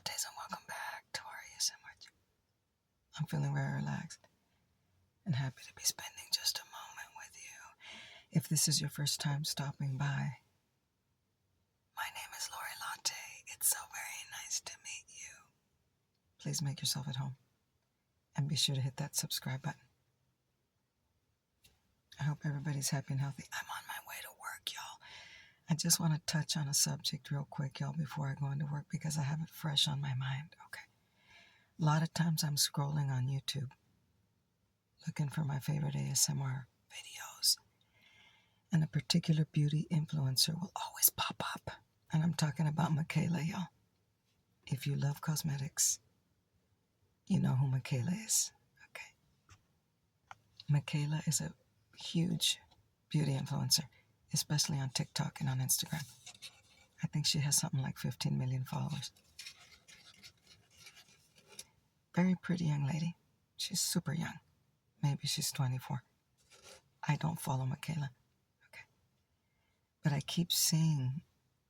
lattes and welcome back to our ASMR. I'm feeling very relaxed and happy to be spending just a moment with you. If this is your first time stopping by, my name is Lori Latte. It's so very nice to meet you. Please make yourself at home and be sure to hit that subscribe button. I hope everybody's happy and healthy. I'm on my way to work, y'all. I just want to touch on a subject real quick, y'all, before I go into work because I have it fresh on my mind, okay? A lot of times I'm scrolling on YouTube looking for my favorite ASMR videos, and a particular beauty influencer will always pop up, and I'm talking about Michaela, y'all. If you love cosmetics, you know who Michaela is, okay? Michaela is a huge beauty influencer, especially on TikTok and on Instagram. I think she has something like 15 million followers. Very pretty young lady. She's super young. Maybe she's 24. I don't follow Michaela, okay? But I keep seeing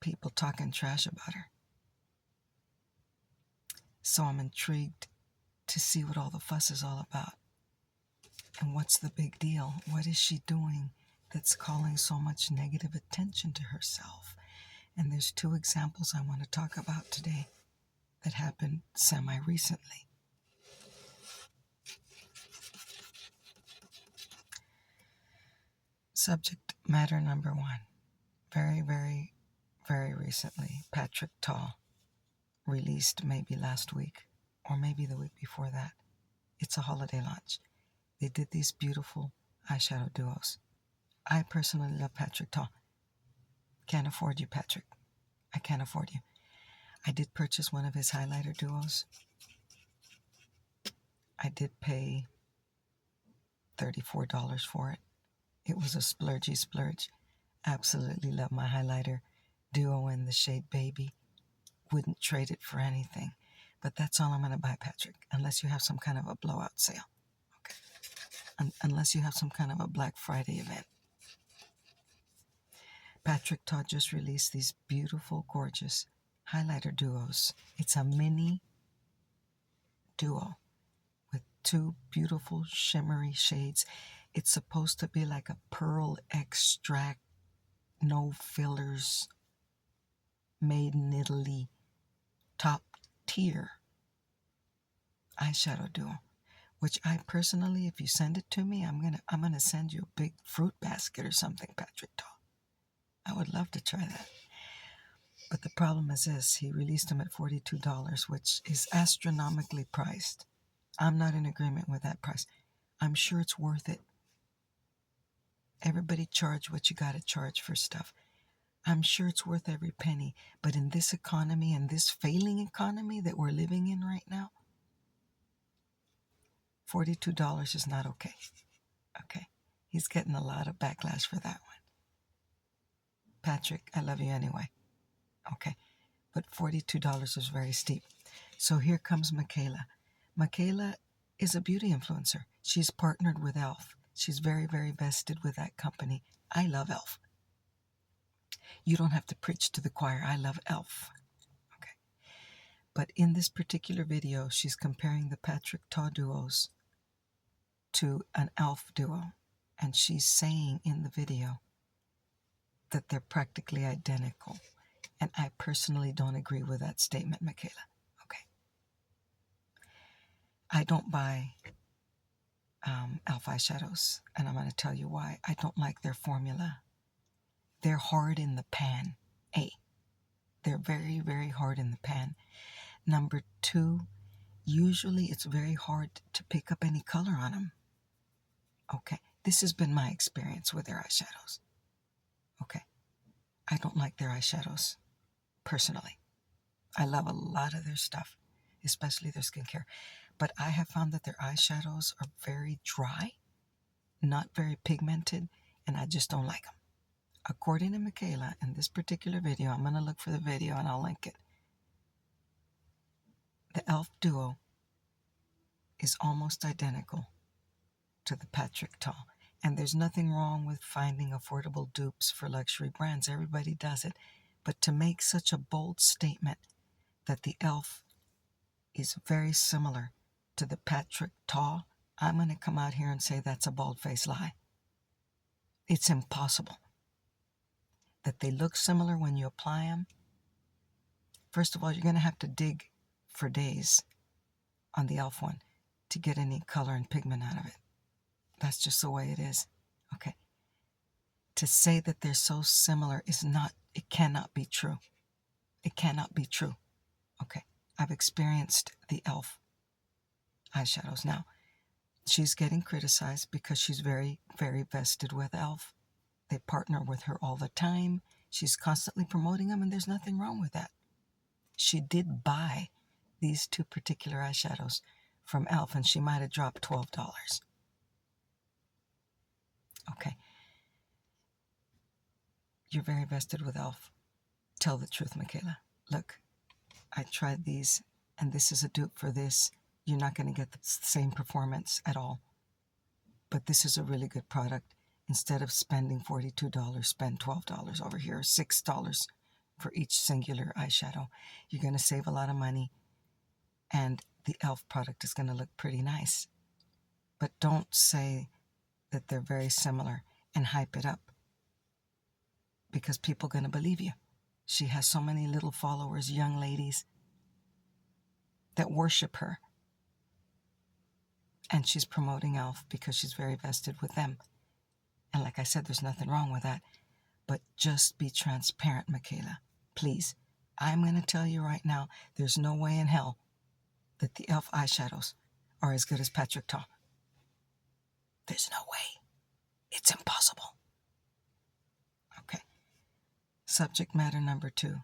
people talking trash about her. So I'm intrigued to see what all the fuss is all about. And what's the big deal? What is she doing that's calling so much negative attention to herself? And there's two examples I want to talk about today that happened semi-recently. Subject matter number one. Very, very, very recently, Patrick Ta released maybe last week or maybe the week before that. It's a holiday launch. They did these beautiful eyeshadow duos. I personally love Patrick Ta. Can't afford you, Patrick. I can't afford you. I did purchase one of his highlighter duos. I did pay $34 for it. It was a splurgy splurge. Absolutely love my highlighter duo in the shade Baby. Wouldn't trade it for anything. But that's all I'm going to buy, Patrick, unless you have some kind of a blowout sale. Okay. Unless you have some kind of a Black Friday event. Patrick Ta just released these beautiful, gorgeous highlighter duos. It's a mini duo with two beautiful shimmery shades. It's supposed to be like a pearl extract, no fillers, made in Italy, top tier eyeshadow duo. Which I personally, if you send it to me, I'm gonna send you a big fruit basket or something, Patrick Ta. I would love to try that. But the problem is this, he released them at $42, which is astronomically priced. I'm not in agreement with that price. I'm sure it's worth it. Everybody charge what you gotta charge for stuff. I'm sure it's worth every penny. But in this economy, in this failing economy that we're living in right now, $42 is not okay. Okay? He's getting a lot of backlash for that one. Patrick, I love you anyway. Okay? But $42 is very steep. So here comes Michaela. Michaela is a beauty influencer. She's partnered with e.l.f. She's very, very vested with that company. I love e.l.f. You don't have to preach to the choir. I love e.l.f. Okay. But in this particular video, she's comparing the Patrick Ta duos to an e.l.f. duo. And she's saying in the video that they're practically identical. And I personally don't agree with that statement, Michaela. Okay. I don't buy e.l.f. eyeshadows, and I'm going to tell you why. I don't like their formula. They're hard in the pan. They're very, very hard in the pan. Number two, usually it's very hard to pick up any color on them. Okay, this has been my experience with their eyeshadows. Okay, I don't like their eyeshadows, personally. I love a lot of their stuff, especially their skincare. But I have found that their eyeshadows are very dry, not very pigmented, and I just don't like them. According to Michaela, in this particular video, I'm going to look for the video and I'll link it. The e.l.f. duo is almost identical to the Patrick Ta. And there's nothing wrong with finding affordable dupes for luxury brands. Everybody does it. But to make such a bold statement that the e.l.f. is very similar to the Patrick Ta, I'm going to come out here and say that's a bald-faced lie. It's impossible. That they look similar when you apply them. First of all, you're going to have to dig for days on the e.l.f. one to get any color and pigment out of it. That's just the way it is. Okay. To say that they're so similar is not, it cannot be true. It cannot be true. Okay. I've experienced the e.l.f. eyeshadows. Now, she's getting criticized because she's very, very vested with e.l.f. They partner with her all the time. She's constantly promoting them, and there's nothing wrong with that. She did buy these two particular eyeshadows from e.l.f., and she might have dropped $12. Okay. You're very vested with e.l.f. Tell the truth, Michaela. Look, I tried these, and this is a dupe for this. You're not going to get the same performance at all. But this is a really good product. Instead of spending $42, spend $12 over here, $6 for each singular eyeshadow. You're going to save a lot of money, and the e.l.f. product is going to look pretty nice. But don't say that they're very similar and hype it up, because people are going to believe you. She has so many little followers, young ladies, that worship her. And she's promoting e.l.f. because she's very vested with them. And like I said, there's nothing wrong with that. But just be transparent, Michaela. Please. I'm going to tell you right now, there's no way in hell that the e.l.f. eyeshadows are as good as Patrick Ta. There's no way. It's impossible. Okay. Subject matter number 2.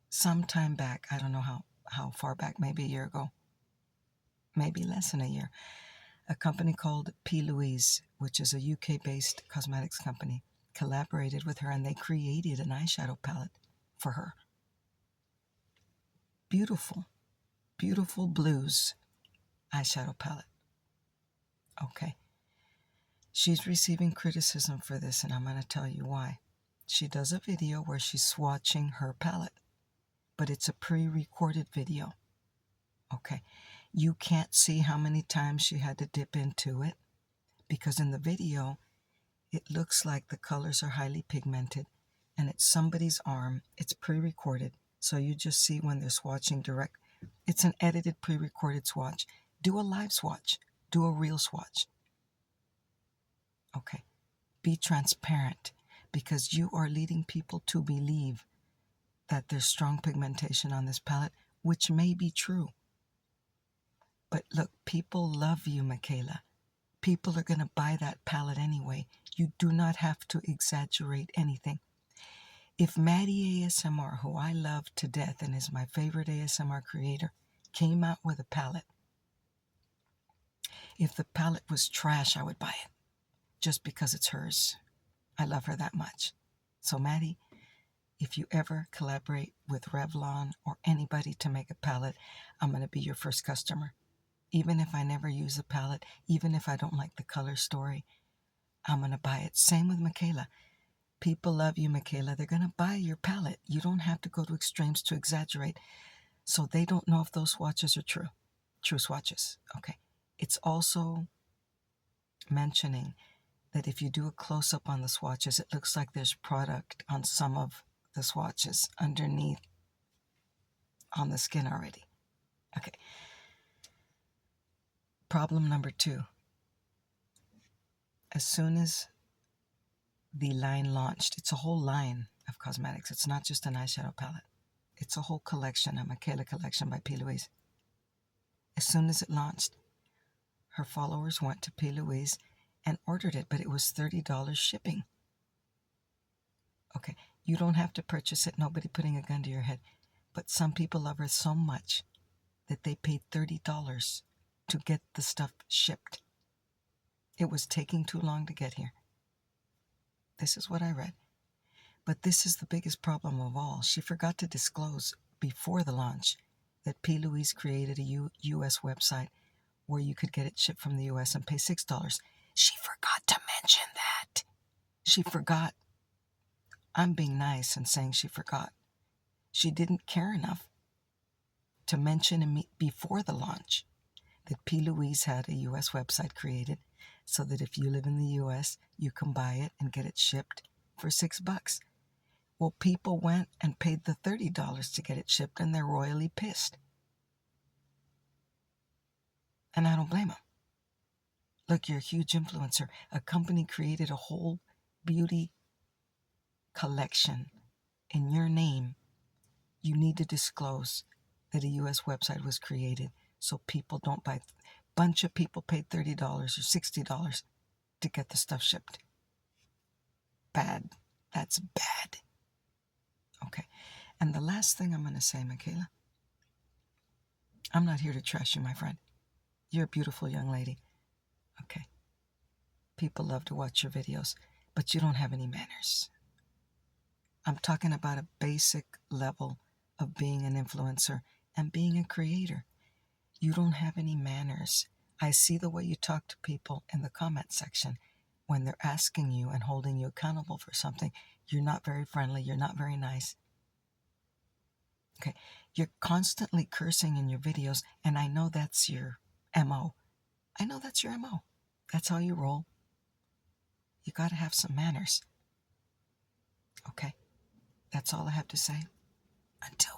Sometime back, I don't know how far back, maybe a year ago, maybe less than a year, a company called Louise, which is a UK-based cosmetics company, collaborated with her, and they created an eyeshadow palette for her. Beautiful, beautiful blues eyeshadow palette. Okay. She's receiving criticism for this, and I'm going to tell you why. She does a video where she's swatching her palette, but it's a pre-recorded video. Okay. You can't see how many times she had to dip into it, because in the video, it looks like the colors are highly pigmented, and it's somebody's arm. It's pre-recorded, so you just see when they're swatching direct. It's an edited pre-recorded swatch. Do a live swatch. Do a real swatch. Okay. Be transparent, because you are leading people to believe that there's strong pigmentation on this palette, which may be true. But look, people love you, Michaela. People are going to buy that palette anyway. You do not have to exaggerate anything. If Maddie ASMR, who I love to death and is my favorite ASMR creator, came out with a palette, if the palette was trash, I would buy it. Just because it's hers. I love her that much. So Maddie, if you ever collaborate with Revlon or anybody to make a palette, I'm going to be your first customer. Even if I never use a palette, even if I don't like the color story, I'm going to buy it. Same with Michaela. People love you, Michaela. They're going to buy your palette. You don't have to go to extremes to exaggerate. So they don't know if those swatches are true. True swatches. Okay. It's also mentioning that if you do a close-up on the swatches, it looks like there's product on some of the swatches underneath on the skin already. Okay. Problem number 2. As soon as the line launched, it's a whole line of cosmetics. It's not just an eyeshadow palette. It's a whole collection, a Michaela collection by Louise. As soon as it launched, her followers went to Louise and ordered it, but it was $30 shipping. Okay, you don't have to purchase it, nobody putting a gun to your head, but some people love her so much that they paid $30 to get the stuff shipped. It was taking too long to get here. This is what I read. But this is the biggest problem of all. She forgot to disclose before the launch that Louise created a U.S. website where you could get it shipped from the U.S. and pay $6. She forgot to mention that. She forgot. I'm being nice and saying she forgot. She didn't care enough to mention before the launch that P. Louise had a US website created so that if you live in the US, you can buy it and get it shipped for $6. Well, people went and paid the $30 to get it shipped, and they're royally pissed. And I don't blame them. Look, you're a huge influencer. A company created a whole beauty collection in your name. You need to disclose that a US website was created so people don't buy. Bunch of people paid $30 or $60 to get the stuff shipped. Bad. That's bad. Okay. And the last thing I'm going to say, Michaela, I'm not here to trash you, my friend. You're a beautiful young lady. Okay. People love to watch your videos, but you don't have any manners. I'm talking about a basic level of being an influencer and being a creator. You don't have any manners. I see the way you talk to people in the comment section when they're asking you and holding you accountable for something. You're not very friendly. You're not very nice. Okay. You're constantly cursing in your videos, and I know that's your MO. I know that's your MO. That's how you roll. You got to have some manners. Okay. That's all I have to say. Until